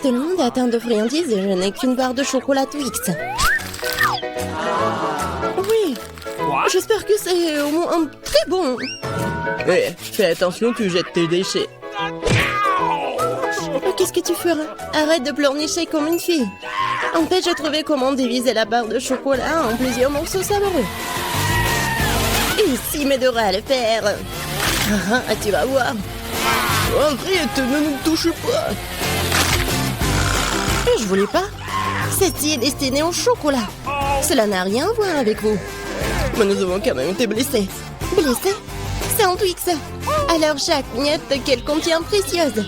Tout le monde est atteint de friandises et je n'ai qu'une barre de chocolat Twix. Oui, j'espère que c'est au moins très bon. Hé, fais attention, tu jettes tes déchets. Qu'est-ce que tu feras? Arrête de pleurnicher comme une fille. En fait, j'ai trouvé comment diviser la barre de chocolat en plusieurs morceaux savoureux. Ici m'aidera à le faire. Tu vas voir. Arrête, ne nous touche pas. Je voulais pas. Ceci est destiné au chocolat. Cela n'a rien à voir avec vous. Mais nous avons quand même été blessés. Blessé? C'est un Twix. Alors chaque miette qu'elle contient précieuse.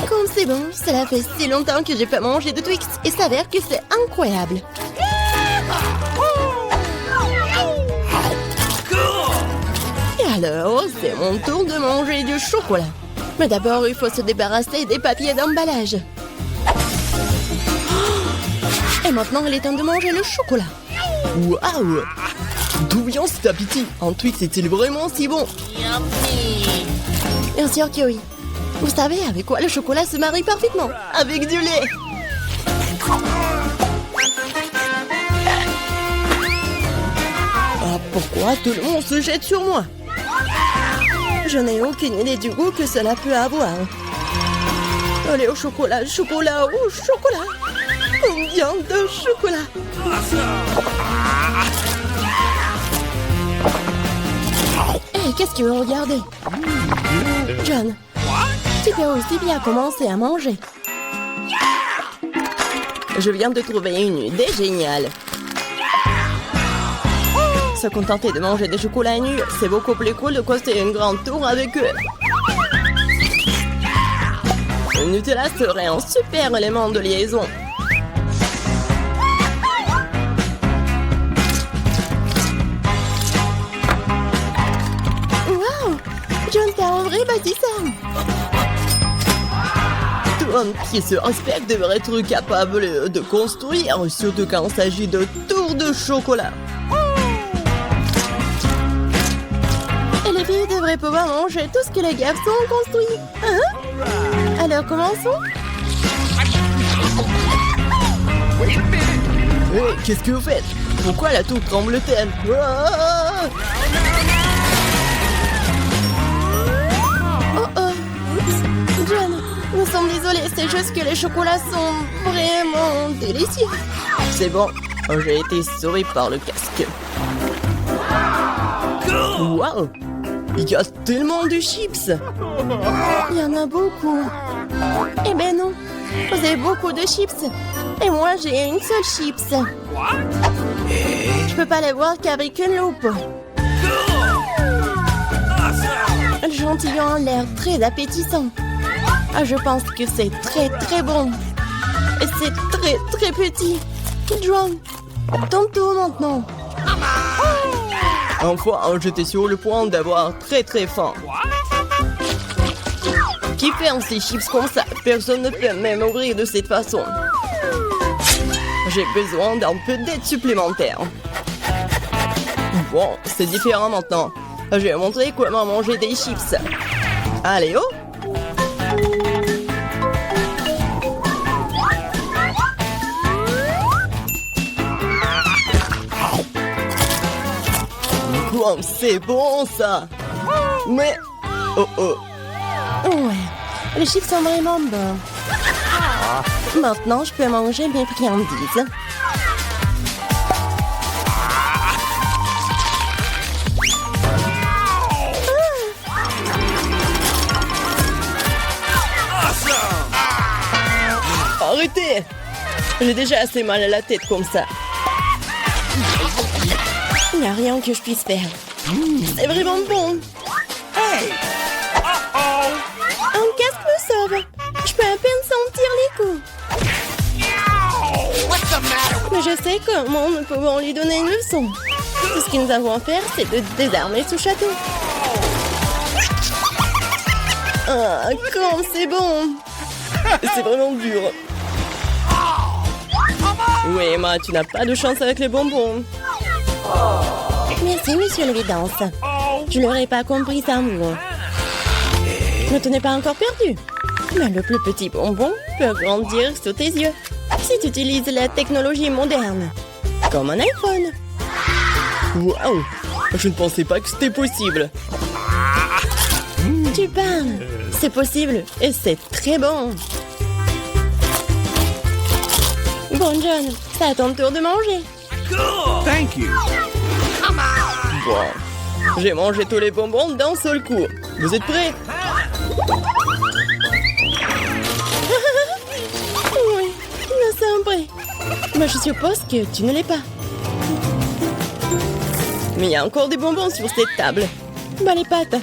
Comme c'est bon, cela fait si longtemps que j'ai pas mangé de Twix et s'avère que c'est incroyable. Et alors, c'est mon tour de manger du chocolat. Mais d'abord, il faut se débarrasser des papiers d'emballage. Et maintenant, il est temps de manger le chocolat. Waouh! D'où vient cet appétit? Un Twix est-il vraiment si bon? Bien sûr que oui. Vous savez avec quoi le chocolat se marie parfaitement? Avec du lait. Ah, pourquoi tout le monde se jette sur moi? Je n'ai aucune idée du goût que cela peut avoir. Allez, au chocolat, chocolat, au chocolat. Combien de chocolat? Hé, qu'est-ce que vous regardez? John, tu peux aussi bien commencer à manger. Je viens de trouver une idée géniale. Se contenter de manger des chocolats nus, c'est beaucoup plus cool de construire une grande tour avec eux. Le Nutella serait un super élément de liaison. Wow! John, t'es un vrai bâtisseur! Tout homme qui se respecte devrait être capable de construire, surtout quand il s'agit de tours de chocolat. Et les filles devraient pouvoir manger tout ce que les garçons ont construit. Hein? Alors commençons. Hé, qu'est-ce que vous faites? Pourquoi la tour tremble-t-elle? Ah! Oh oh! John, nous sommes désolés, c'est juste que les chocolats sont vraiment délicieux. C'est bon, j'ai été sauvé par le casque. Waouh! Il y a tellement de chips! Il y en a beaucoup. Eh ben non, vous avez beaucoup de chips. Et moi, j'ai une seule chips. Je peux pas les voir qu'avec une loupe. Le chantillon a l'air très appétissant. Ah, je pense que c'est très très bon. Et c'est très très petit. John, ton tour maintenant. Enfin, j'étais sur le point d'avoir très très faim. Qui ferme ces chips comme ça? Personne ne peut même ouvrir de cette façon. J'ai besoin d'un peu d'aide supplémentaire. Bon, c'est différent maintenant. Je vais montrer comment manger des chips. Allez, oh! Wow, c'est bon ça! Mais... Oh oh! Ouais, les chips sont vraiment bons. Maintenant, je peux manger mes friandises. Arrêtez! J'ai déjà assez mal à la tête comme ça. Il n'y a rien que je puisse faire. C'est vraiment bon. Hey! Uh-oh! Un casque me sauve. Je peux à peine sentir les coups. What's the matter with Mais je sais comment nous pouvons lui donner une leçon. Tout ce que nous avons à faire, c'est de désarmer ce château. Ah, comme c'est bon. C'est vraiment dur. Oui, Emma, tu n'as pas de chance avec les bonbons. Merci, monsieur l'évidence. Oh. Je l'aurais pas compris sans vous. Ne t'en es pas encore perdu. Mais le plus petit bonbon peut grandir sous tes yeux si tu utilises la technologie moderne, comme un iPhone. Waouh! Je ne pensais pas que c'était possible. Tu parles. C'est possible et c'est très bon. Bon, John, c'est à ton tour de manger. Thank you. Bon. J'ai mangé tous les bonbons d'un seul coup. Vous êtes prêts? Oui, nous sommes prêts. Mais je suppose que tu ne l'es pas. Mais il y a encore des bonbons sur cette table. Bah les pattes,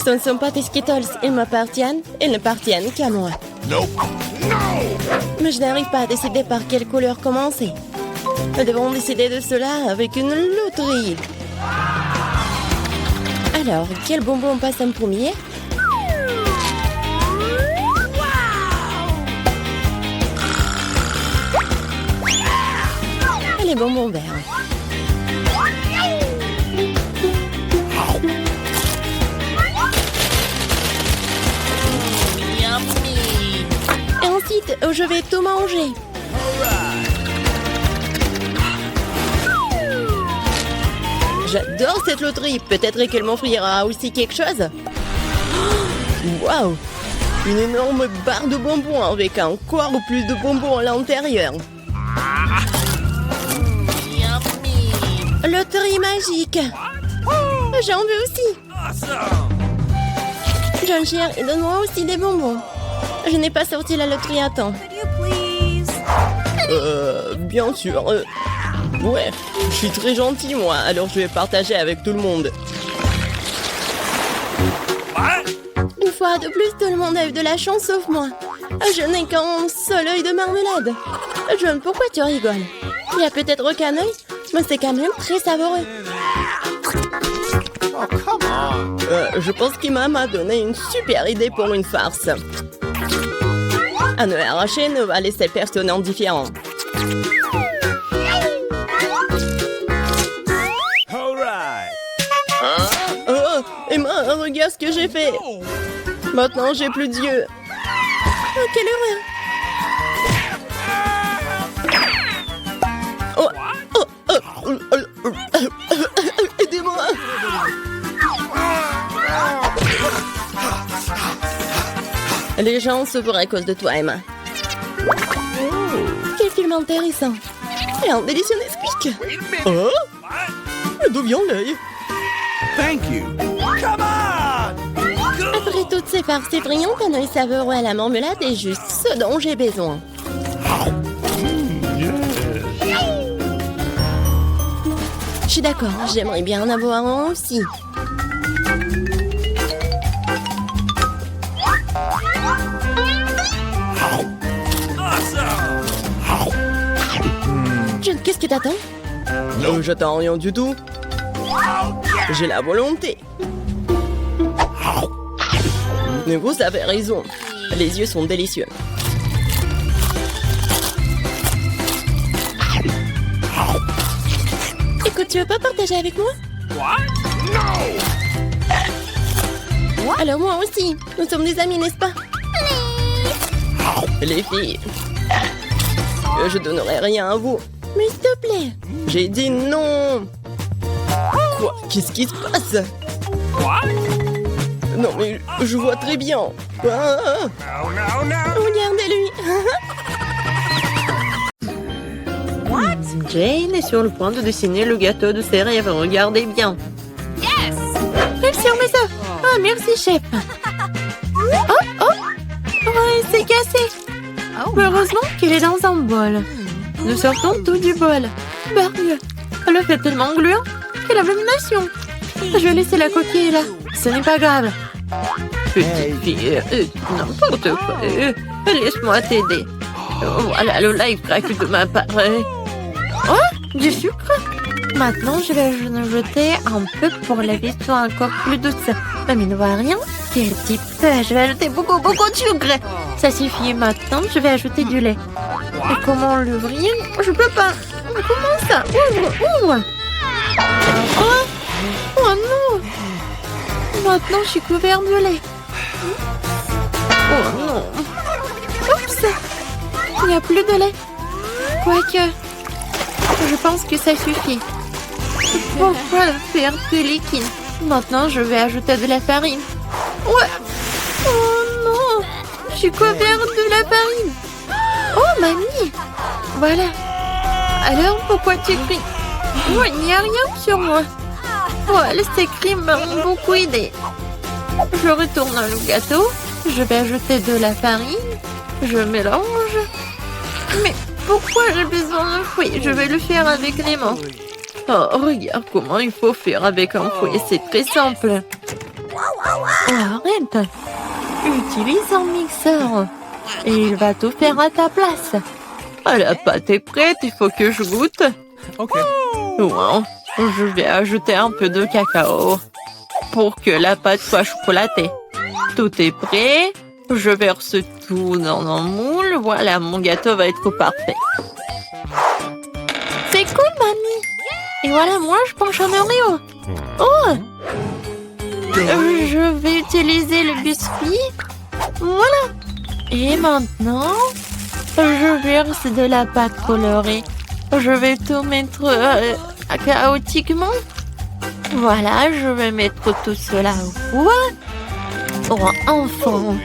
ce ne sont pas tes Skittles, ils m'appartiennent, ils n'appartiennent qu'à moi. Nope. No. Mais je n'arrive pas à décider par quelle couleur commencer. Nous devons décider de cela avec une loterie. Alors, quel bonbon passe en premier? Les bonbons verts. Et ensuite, je vais tout manger. J'adore cette loterie. Peut-être qu'elle m'offrira aussi quelque chose. Waouh! Une énorme barre de bonbons avec encore plus de bonbons à l'intérieur. Loterie magique. J'en veux aussi. Awesome. John Cher, donne-moi aussi des bonbons. Je n'ai pas sorti la loterie à temps. Bien sûr. Ouais, je suis très gentil, moi. Alors je vais partager avec tout le monde. What? Une fois de plus, tout le monde a eu de la chance sauf moi. Je n'ai qu'un seul œil de marmelade. John, pourquoi tu rigoles? Il y a peut-être qu'un œil, mais c'est quand même très savoureux. Oh, come on. Je pense qu'Emma m'a donné une super idée pour une farce. Un œil arraché ne va laisser personne indifférent. All right. Oh, Emma, regarde ce que j'ai fait. Oh. Maintenant, j'ai plus d'yeux. Oh, quelle horreur! Aidez-moi! Les gens se feraient à cause de toi, Emma. Quel film intéressant! Et un délicieux Nesquik. Wait a minute. Oh, What? d'où vient l'œil? Thank you. Come on. Go. Après toutes ces farces effrayantes, un œil savoureux à la marmelade est juste ce dont j'ai besoin. Je suis d'accord, j'aimerais bien en avoir un aussi. Awesome. John, qu'est-ce que t'attends? J'attends rien du tout. J'ai la volonté. Mais vous avez raison. Les yeux sont délicieux. Écoute, tu veux pas partager avec moi? What? No. Alors moi aussi, nous sommes des amis, n'est-ce pas? Les filles, je donnerai rien à vous. Mais s'il te plaît. J'ai dit non. Quoi? Qu'est-ce qui se passe? What? Non mais je vois très bien. Ah, No, no, no. Regardez-lui. Jane est sur le point de dessiner le gâteau de ses rêves. Regardez bien. Réussi mais ça. Ah, merci, chef. Oh, oh. Ouais, c'est cassé. Heureusement qu'il est dans un bol. Nous sortons tout du bol. Barbe, le fait tellement gluant. Quelle abomination. Je vais laisser la coquille là. Ce n'est pas grave. Petite fille, n'importe quoi. Laisse-moi t'aider. Voilà le live crack de ma part. Oh, du sucre. Maintenant, je vais en jeter un peu pour que la vie soit encore plus douce. Mamie ne voit rien. Quel type. Je vais ajouter beaucoup de sucre. Ça suffit. Maintenant, je vais ajouter du lait. Et comment l'ouvrir? Je peux pas. Comment ça? Ouvre. Oh, Maintenant, je suis couvert de lait. Oh non. Oups. Il n'y a plus de lait. Quoique, je pense que ça suffit. Pourquoi le faire plus liquide? Maintenant, je vais ajouter de la farine. Ouais. Oh non. Je suis couvert de la farine. Oh, mamie. Voilà. Alors, pourquoi tu cries? Oh, il n'y a rien sur moi. Ouais, ces cris m'ont beaucoup aidé. Je retourne le gâteau. Je vais ajouter de la farine. Je mélange. Mais pourquoi j'ai besoin d'un fouet? Je vais le faire avec les mains. Oh, regarde comment il faut faire avec un fouet. C'est très simple. Oh, arrête. Utilise un mixeur. Et il va tout faire à ta place. Ah, la pâte est prête. Il faut que je goûte. Okay. Wow. Je vais ajouter un peu de cacao pour que la pâte soit chocolatée. Tout est prêt. Je verse tout dans un moule. Voilà, mon gâteau va être parfait. C'est cool, mamie. Et voilà, moi, je penche un Oreo. Oh! Je vais utiliser le biscuit. Voilà. Et maintenant, je verse de la pâte colorée. Je vais tout mettre chaotiquement. Voilà, je vais mettre tout cela au four. Oh, enfin.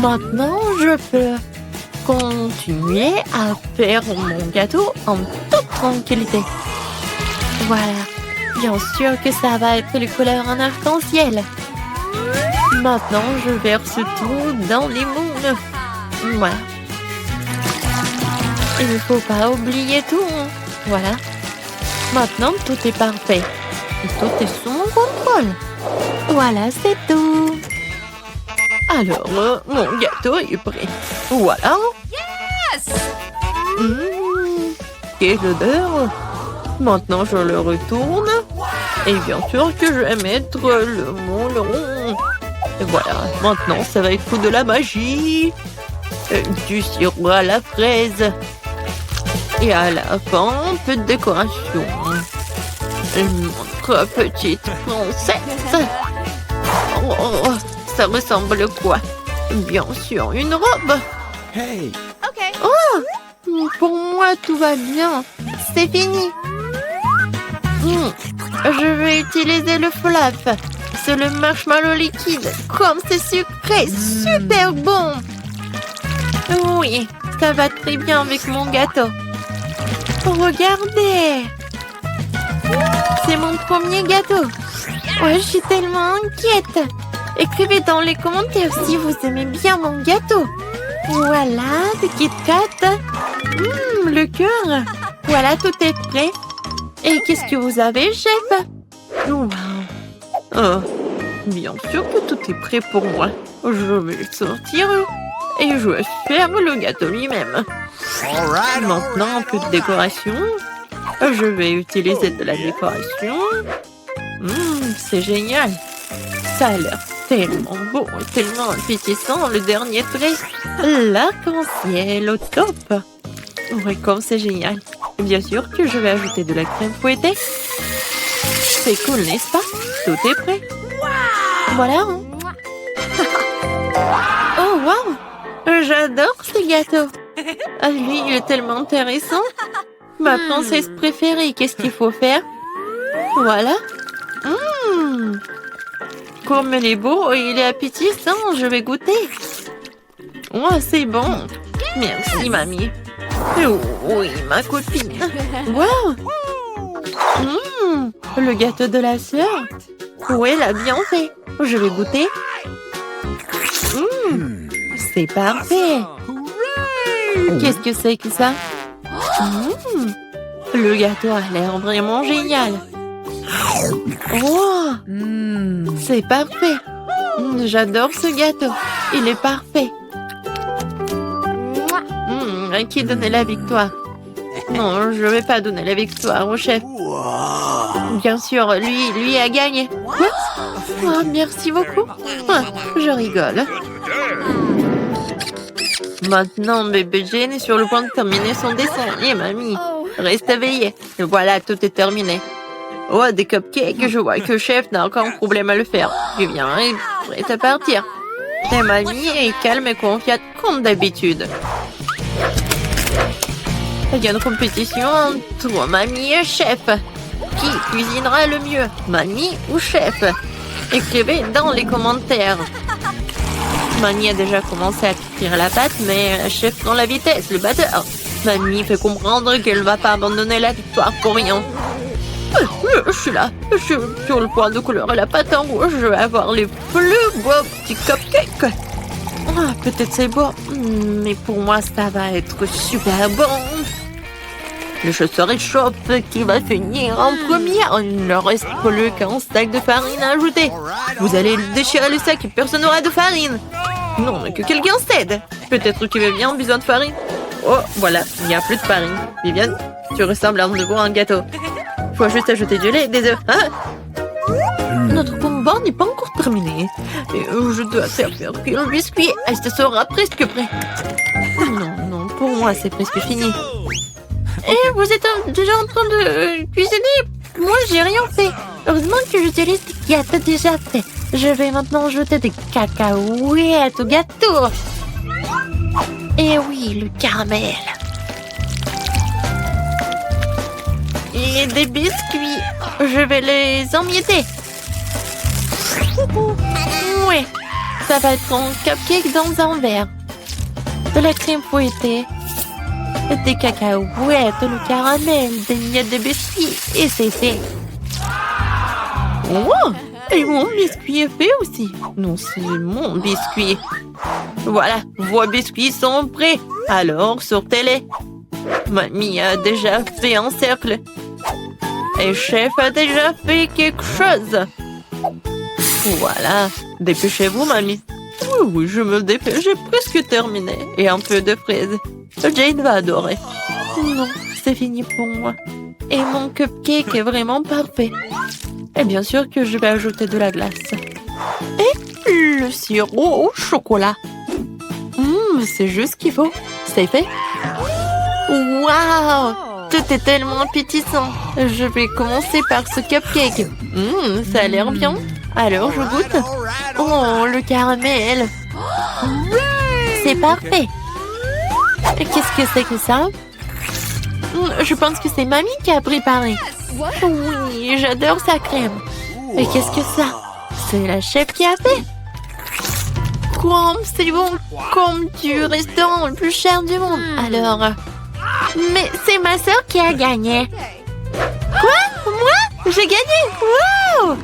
Maintenant, je peux continuer à faire mon gâteau en toute tranquillité. Voilà. Bien sûr que ça va être les couleurs en arc-en-ciel. Maintenant, je verse tout dans les moules. Voilà. Il ne faut pas oublier tout. Voilà. Maintenant, tout est parfait. Et tout est sous mon contrôle. Voilà, c'est tout. Alors, mon gâteau est prêt. Voilà. Yes! Quelle odeur! Maintenant, je le retourne. Et bien sûr que je vais mettre le moule rond. Et voilà. Maintenant, ça va être de la magie. Du sirop à la fraise. Et à la fin, un peu de décoration. Notre petite princesse. Oh, ça ressemble à quoi? Bien sûr, une robe. Hey. Oh, pour moi, tout va bien. C'est fini. Je vais utiliser le flap. C'est le marshmallow liquide. Comme c'est sucré, super bon. Oui, ça va très bien avec mon gâteau. Regardez. C'est mon premier gâteau. Ouais, je suis tellement inquiète. Écrivez dans les commentaires si vous aimez bien mon gâteau. Voilà, de Kit Kat. Le cœur. Voilà, tout est prêt. Et qu'est-ce que vous avez, chef? Wow. Oh, bien sûr que tout est prêt pour moi. Je vais le sortir et je vais faire le gâteau lui-même. Maintenant, un peu de décoration. Je vais utiliser de la décoration. C'est génial. Ça a l'air tellement beau et tellement appétissant. Le dernier trait, l'arc-en-ciel au top. Ouais, comme c'est génial. Bien sûr que je vais ajouter de la crème fouettée. C'est cool, n'est-ce pas? Tout est prêt. Voilà. Oh, wow. J'adore ce gâteau. Ah, lui, il est tellement intéressant. Ma princesse préférée, qu'est-ce qu'il faut faire? Voilà. Comme il est beau et il est appétissant, je vais goûter. Oh, c'est bon. Merci, mamie. Oh, oui, ma copine. Wow. Le gâteau de la sœur. Oui, elle a bien fait. Je vais goûter. C'est parfait. Qu'est-ce que c'est que ça? Le gâteau a l'air vraiment génial. Oh, c'est parfait. J'adore ce gâteau. Il est parfait. À qui donner la victoire? Non, je ne vais pas donner la victoire au chef. Bien sûr, lui a gagné. Quoi? Oh, merci beaucoup. Ah, je rigole. Maintenant, bébé Jane est sur le point de terminer son dessin. Et mamie, reste éveillée. Voilà, tout est terminé. Oh, des cupcakes, je vois que le chef n'a aucun problème à le faire. Viens, il est prêt à partir. Ta mamie est calme et confiante comme d'habitude. Il y a une compétition entre mamie et chef. Qui cuisinera le mieux, mamie ou chef? Écrivez dans les commentaires. Mamie a déjà commencé à cuire la pâte, mais chef prend la vitesse, le batteur. Mamie fait comprendre qu'elle ne va pas abandonner la victoire pour rien. Je suis là. Je suis sur le point de colorer la pâte en rouge. Je vais avoir les plus beaux petits cupcakes. Ah, peut-être c'est beau, mais pour moi, ça va être super bon. Le chasseur échauffe qui va finir en première. Il ne reste plus qu'un sac de farine à ajouter. Vous allez déchirer le sac et personne n'aura de farine. Non, mais que quelqu'un s'aide. Peut-être que Viviane a besoin de farine. Oh, voilà, il n'y a plus de farine. Viviane, tu ressembles à nouveau à un gâteau. Faut juste ajouter du lait et des œufs. Hein? Notre combat n'est pas encore terminé. Et je dois servir le biscuit. Elle sera presque prêt. Non, pour moi, c'est presque fini. Et vous êtes déjà en train de cuisiner? Moi, j'ai rien fait. Heureusement que j'utilise des gâteaux déjà faits. Je vais maintenant ajouter des cacahuètes au gâteau. Et oui, le caramel. Et des biscuits. Je vais les emietter. Ouais, ça va être un cupcake dans un verre. De la crème fouettée. Des cacahuètes, le caramel, des miettes de biscuits. Et c'est fait. Oh! Et mon biscuit est fait aussi. Non, c'est mon biscuit. Voilà, vos biscuits sont prêts. Alors, sortez-les. Mamie a déjà fait un cercle. Et chef a déjà fait quelque chose. Voilà. Dépêchez-vous, mamie. Oui, je me dépêche. J'ai presque terminé. Et un peu de fraises. Jane va adorer. Non, c'est fini pour moi. Et mon cupcake est vraiment parfait. Et bien sûr que je vais ajouter de la glace. Et le sirop au chocolat. C'est juste ce qu'il faut. C'est fait. Waouh! Tout est tellement appétissant. Je vais commencer par ce cupcake. Ça a l'air bien. Alors, je goûte. Oh, le caramel. C'est parfait. Qu'est-ce que c'est que ça? Je pense que c'est mamie qui a préparé. Oui, j'adore sa crème. Mais qu'est-ce que ça? C'est la chef qui a fait. C'est bon, comme du restaurant le plus cher du monde. Alors, mais c'est ma sœur qui a gagné. Quoi? Moi? J'ai gagné? Wow!